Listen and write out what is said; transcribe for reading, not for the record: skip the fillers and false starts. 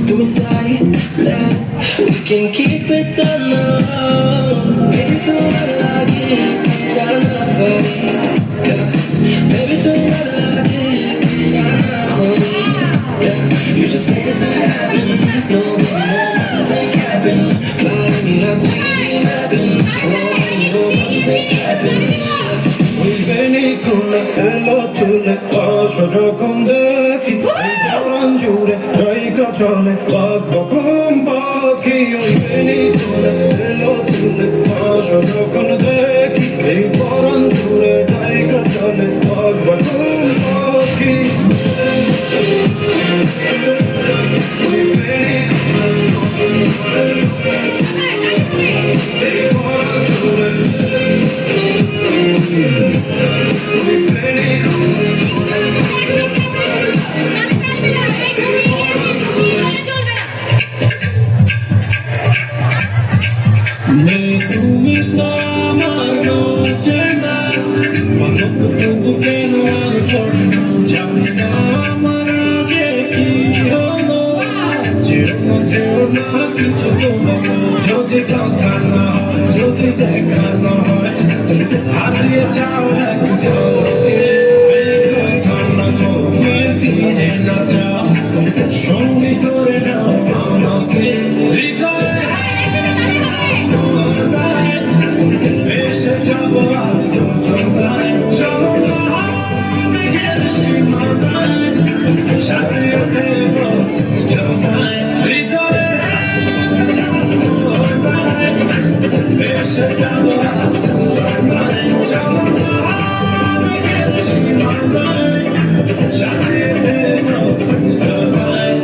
তুমি silent, we can keep it down now. Baby, তোমার লাগে গানা হই, baby, তোমার লাগে গানা হই. You just say it's happens, no one's ain't capping. Fly me out, take me rapping. No one's ain't capping. ওই বেনি খুলে এলো চুলে আসো যখন দেখি এই জওয়ান জুড়ে রাইকা চলে বাঘ বকুম পাখি ওই বেনি খুলে এলো চুলে আসো যখন দেখি এই পরান জুড়ে রাইকা চলে বাঘ বকুম পাখি ওই বেনি খুলে এই পরান জুড়ে তুমি তো আমার চেনা মানব তবু কেন আর পড়ে না জানি না আমার যে কি হলো যেও না কিছু তো বলো যদি কথা না হয় যদি দেখা না হয় হারিয়ে যাও এক ঝলকে কথা না তুমি ফিরে না যাও সঙ্গী করে নাও আমাকে এসে যাবো আজ চলো না আমি গেছি সীমানায় সাজিয়ে দেব জমায় হৃদয়ে এসে যাবো আজ চলো না আমি গেছি সীমানায় সাজিয়ে দেব জমায়